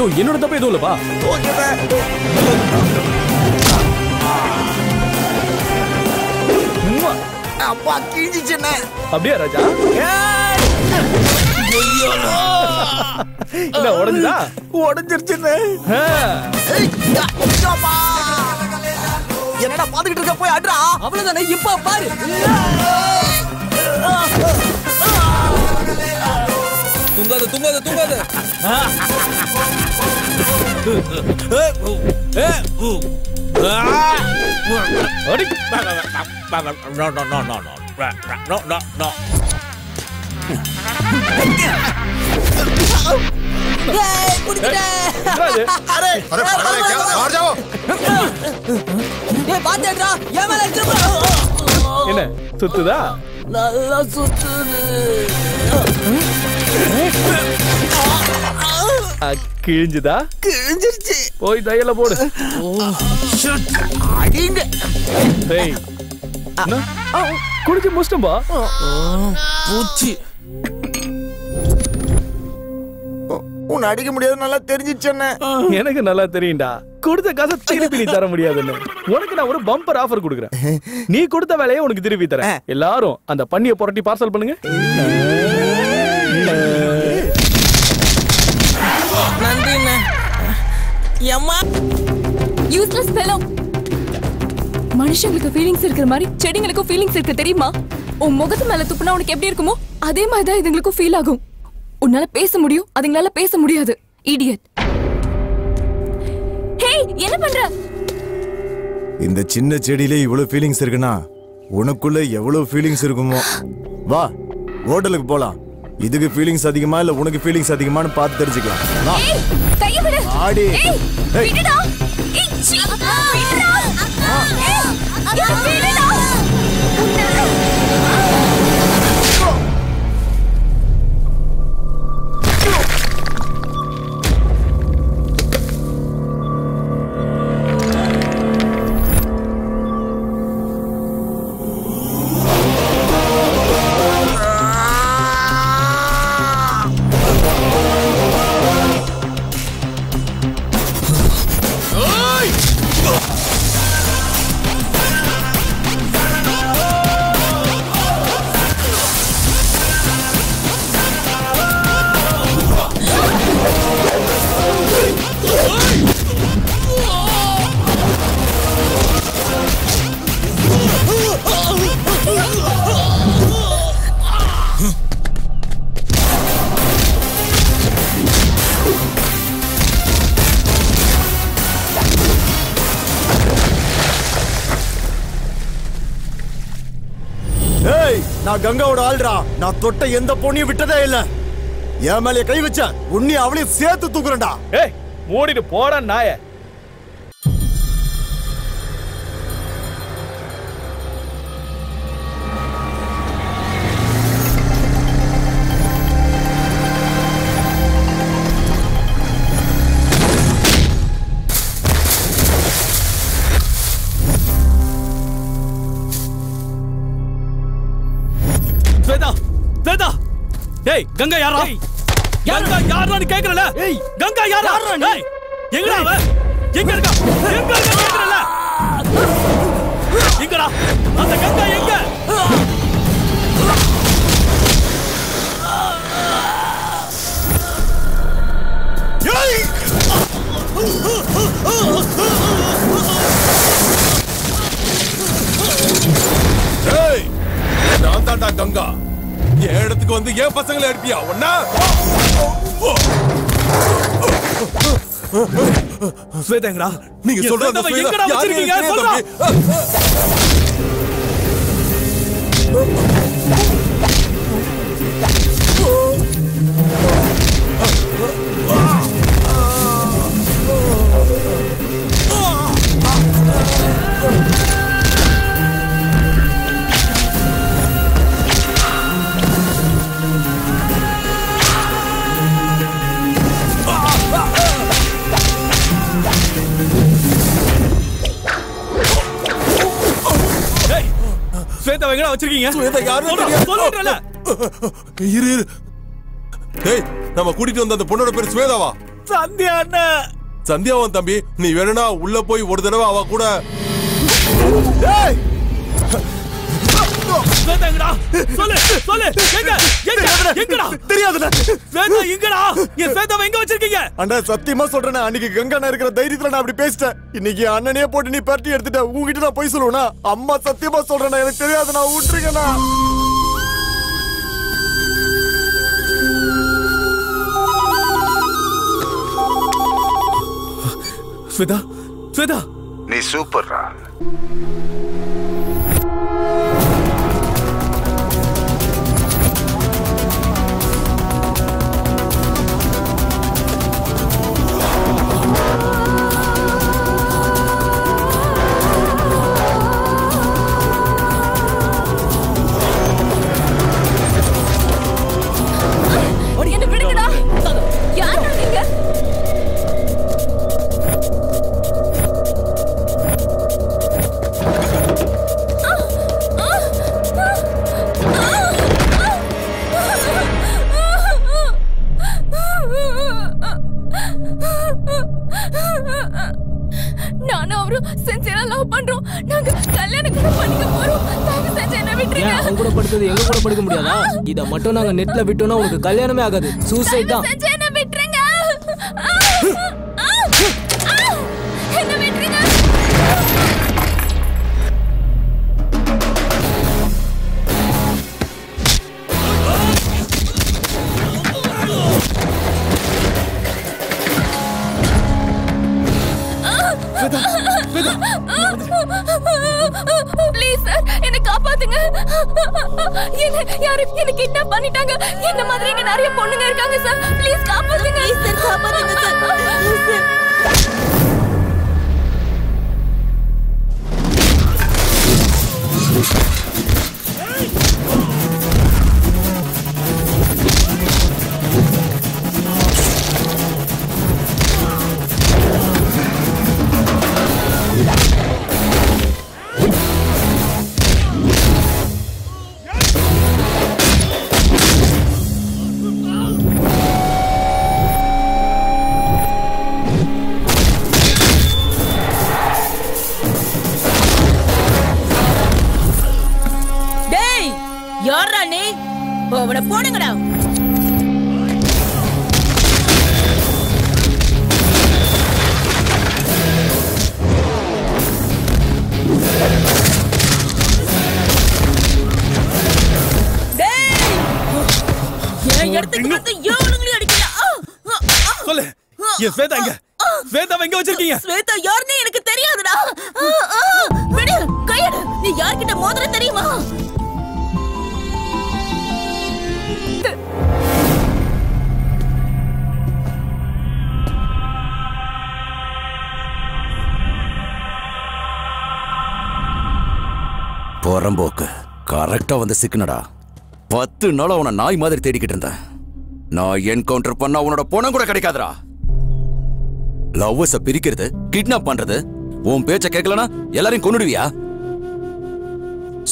ஐயோ என்னோட தப்பு எதுவும் இல்லப்பா. அப்பா கிழிஞ்சிச்சுண்ணே. அப்படியே ராஜா? என்ன உடஞ்சுதா? உடஞ்சிருச்சுண்ணே. என்னடா பாத்துக்கிட்டு இருக்க, போய் ஆடுறா. அவ்வளவுதானே, இப்ப பாரு. தூங்காத தூங்காத தூங்காத. என்ன சுத்துதா? நல்லா சுத்துது. கிழிஞ்சுதா? கிழிஞ்சிருச்சு. போய் தையல போடு. அடிங்க. குடிச்சு முடிச்சிட்டோம்பா. பூச்சி உன்னை அடிக்க முடியாது நல்லா தெரிஞ்சிச்சேன்னு. எனக்கு நல்லா தெரியும்டா. கொடுத்த காசை திருப்பி நீ தர முடியாதுன்னு. உனக்கு நான் ஒரு பம்பர் ஆஃபர் கொடுக்குறேன். நீ கொடுத்த வேலையை உனக்கு திருப்பி தரேன். எல்லாரும் அந்த பண்ணியை புரட்டி பார்சல் பண்ணுங்க. நன்றிண்ணே. அம்மா யூஸ்லெஸ் ஃபெலோ. மனுஷங்களுக்கு ஃபீலிங்ஸ் இருக்கிற மாதிரி செடிங்களுக்கும் ஃபீலிங்ஸ் இருக்கு தெரியுமா? உன் முகத்து மேல துப்புனா உனக்கு எப்படி இருக்குமோ அதே மாதிரி தான் இதுங்களுக்கும் ஃபீல் ஆகும். உன்னால பேச முடியும், அதுங்களால பேச முடியாது. இடியட். ஹேய், என்ன பண்ற? இந்த சின்ன செடியிலே இவ்வளவு ஃபீலிங்ஸ் இருக்குன்னா உனக்குள்ள எவ்வளவு ஃபீலிங்ஸ் இருக்குமோ. வா ஹோட்டலுக்கு போலாம். இதுக்கு ஃபீலிங்ஸ் அதிகமா இல்ல உனக்கு ஃபீலிங்ஸ் அதிகமான்னு பார்த்து தெரிஞ்சுக்கலாம். வா. ஏய், கைய விடு. ஆடி. ஏய், விடுடா. ஏய், சீ. விடுடா. ஏய், என்ன விடுடா. நான் கங்காவோட ஆள்றா. நான் தொட்ட எந்த பொண்ணையும் விட்டதே இல்ல. என் மேலே கை வச்ச உன்னை அவளையும் சேர்த்து தூக்குறேன்டா. ஏய், மூடிட்டு போடா நாய. ஏய் கங்கா யாரா? கங்கா யாரான்னு கேக்குறல? ஏய் கங்கா யாரா? ஏய் எங்கடா அவ? எங்க இருக்கா? எங்க இருக்கா கேக்குறல? எங்கடா? அந்த கங்கா எங்க? ஏய் ஏய் நான் தான்டா கங்கா. என் இடத்துக்கு வந்து ஏன் பசங்களை அடிப்பியா? ஒன்னா ஸ்வேதாங்கடா, நீங்க சொல்றது எங்கடா வச்சிருக்கீங்க? சொல்றா. ஸ்வேதா எங்கடா வச்சிருக்கீங்க? ஸ்வேதா யாருன்னு தெரியாது. சொல்லுடல. இரு. டேய் நம்ம கூட்டிட்டு வந்த அந்த பொண்ணோட பேர் ஸ்வேதாவா? சந்தியா அண்ணன். சந்தியாவன் தம்பி, நீ வேணும்னா உள்ள போய் ஒரு தடவை அவ கூட. சொல்லு சொல்லு, எங்க எங்க எங்கடா? தெரியாதுண்ணா. ஸ்வேதா எங்கடா? என் ஸ்வேதாவை எங்க வச்சிருக்கீங்க? அண்ணா சத்தியமா சொல்றேன், அன்னைக்கு கங்கா இருக்கிற தைரியத்துல நான் அப்படி பேசிட்டேன். இன்னைக்கு அண்ணனே போட்டு நீ பரட்டி எடுத்துட்ட. உங்ககிட்ட நான் போய் சொல்லுவேனா? அம்மா சத்தியமா சொல்றேன், எனக்கு தெரியாது. நான் விட்டுருக்கேண்ணா. ஸ்வேதா ஸ்வேதா, நீ சூப்பர்ரா. என்ன விடுங்கடா. யாரா நீங்க? நானும் அவரும் சின்சியரா லவ் பண்றோம். நாங்க கல்யாணம் கூட பண்ணிக்க போறோம். தயவு செஞ்சு என்ன விட்டுருங்க. அவங்க கூட படுத்தது எங்க கூட படுக்க முடியாதா? இத மட்டும் நாங்க நெட்ல விட்டோம்னா உனக்கு கல்யாணமே ஆகாது. சூசைட் தான். செஞ்சு என்ன விட்டுருங்க. என்ன விட்டுருங்க. ப்ளீஸ் சார், என்ன காப்பாத்துங்க. யாரு என்ன கிட்னாப் பண்ணிட்டாங்க. என்ன மாதிரி இங்க நிறைய பொண்ணுங்க இருக்காங்க சார். ப்ளீஸ் காப்பாத்துங்க. ப்ளீஸ் சார், காப்பாத்துங்க சார். யாரா நீ? அவனை போடுங்கடா. என் இடத்துக்கு வந்து எவனுங்களையும் அடிக்கலாம். சொல்லு, என் ஸ்வேதா எங்க? ஸ்வேதாவை எங்க வச்சிருக்கீங்க? ஸ்வேதா யாருன்னு எனக்கு தெரியாதுடா. விடு, கையடு. நீ யார்கிட்ட மோதிர தெரியுமா? போறம்போக்கு கரெக்டா வந்து சிக்கனடா. 10 நாளா உன நாய் மாதிரி தேடிக்கிட்டு இருந்தேன். நான் என்கவுண்டர் பண்ணா உன்னோட பணம் கூட கிடைக்காதுடா. லவ்வர்ஸ பிரிக்கிறது, கிட்னாப் பண்றது, உன் பேச்ச கேட்கலனா எல்லாரையும் கொன்னுடுவியா?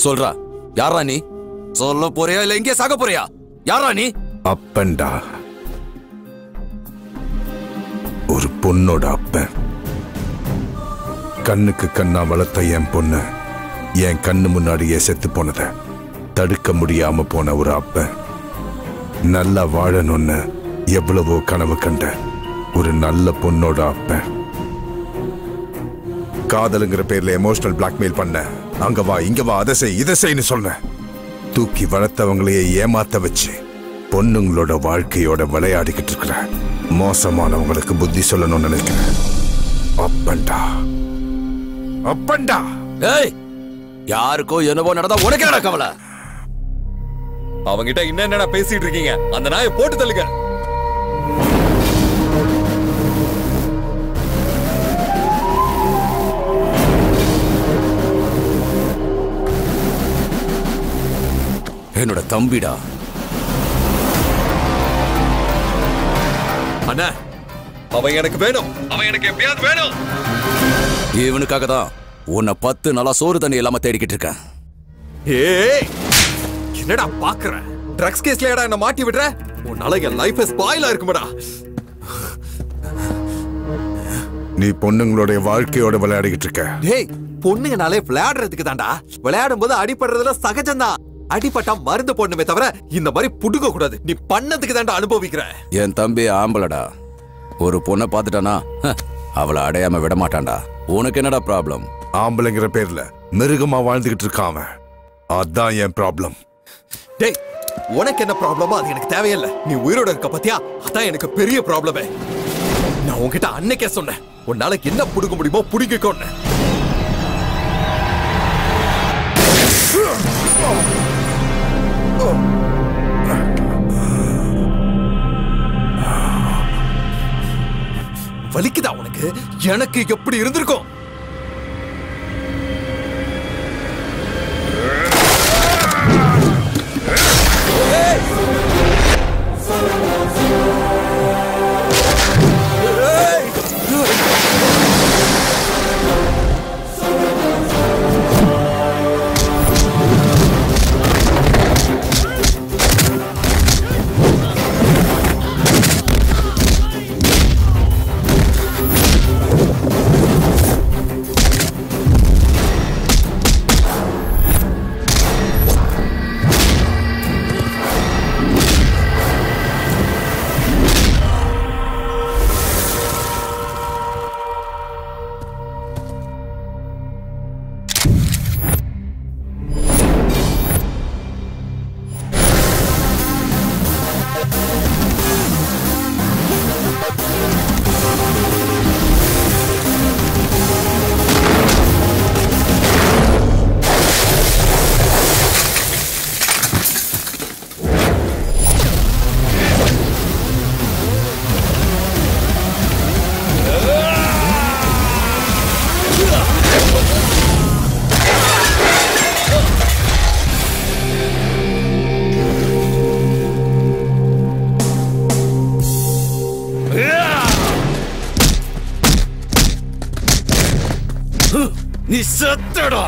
சொல்றா, யாரா நீ? சொல்ல போறியா இல்ல இங்கே சாக போறியா? யாரா நீ? அப்பன்டா, ஒரு பொண்ணோட அப்பன். கண்ணுக்கு கண்ணா வளர்த்த என் பொண்ணு என் கண்ணு முன்னாடியே செத்து போனத தடுக்க முடியாம போன ஒரு அப்பன். நல்லா வாழணும்னு எவ்வளவோ கனவு கண்ட ஒரு நல்ல பொண்ணோட அப்பன். காதலுங்கிற பேர்ல எமோஷனல் பிளாக்மெயில் பண்ண, அங்க வா இங்க வா அதை செய் இதை செய்ன்னு சொன்ன. தூக்கி வளர்த்தவங்களையே ஏமாத்த வச்சு பொண்ணுங்களோட வாழ்க்கையோட விளையாடிக்கிட்டு இருக்கிற மோசமானவங்களுக்கு புத்தி சொல்லணும்னு நினைக்கிறேன். அப்பன்டா, அப்பன்டா. ஏய், யாருக்கோ என்னவோ நடந்தா உனக்கு என்ன கவலை? அவங்கிட்ட என்ன பேசிட்டு இருக்கீங்க? அந்த நாயை போட்டு தள்ளுங்க. என்னோட தம்பிடா. அண்ணா, அவன் எனக்கு வேணும். அவன் எனக்கு எப்படியாவது வேணும். இவனுக்காக தான் உன்னை 10 நாளா சோறு தண்ணி இல்லாம தேடிக்கிட்டு இருக்கேன். ஏய், என்னடா பாக்குற? ட்ரக்ஸ் கேஸ்ல என்ன மாட்டி விடுற? உன்னால என் லைஃப் ஸ்பாயில் இருக்குமடா. நீ பொண்ணுங்களுடைய வாழ்க்கையோட விளையாடிக்கிட்டு இருக்க. டேய், பொண்ணுங்கனாலே விளையாடுறதுக்கு தான்டா. விளையாடும் போது அடிபடுறதுல சகஜம்தான். அடிபட்டா மருந்து போடணுமே தவிர இந்த மாதிரி புடுங்க கூடாது. நீ பண்ணதுக்கு தான்டா அனுபவிக்கிற. என் தம்பி ஆம்பளடா. ஒரு பொண்ணை பார்த்துட்டானா அவளை அடையாம விட மாட்டான்டா. உனக்கு என்னடா ப்ராப்ளம்? ஆம்பளைங்கிற பேர்ல மிருகமா வாழ்ந்துகிட்டு இருக்காம, அதான் என் ப்ராப்ளம். டேய், உனக்கு என்ன ப்ராப்ளமோ அது எனக்கு தேவையில்லை. நீ உயிரோட இருக்க பத்தியா, அதான் எனக்கு பெரிய ப்ராப்ளமே. நான் உன்கிட்ட அன்னைக்கே சொன்னேன், உன்னால என்ன புடுங்க முடியுமோ புடிங்கக்கோன்னு. வலிக்குதா உனக்கு? எனக்கு எப்படி இருந்திருக்கும்? நீ செத்தடா.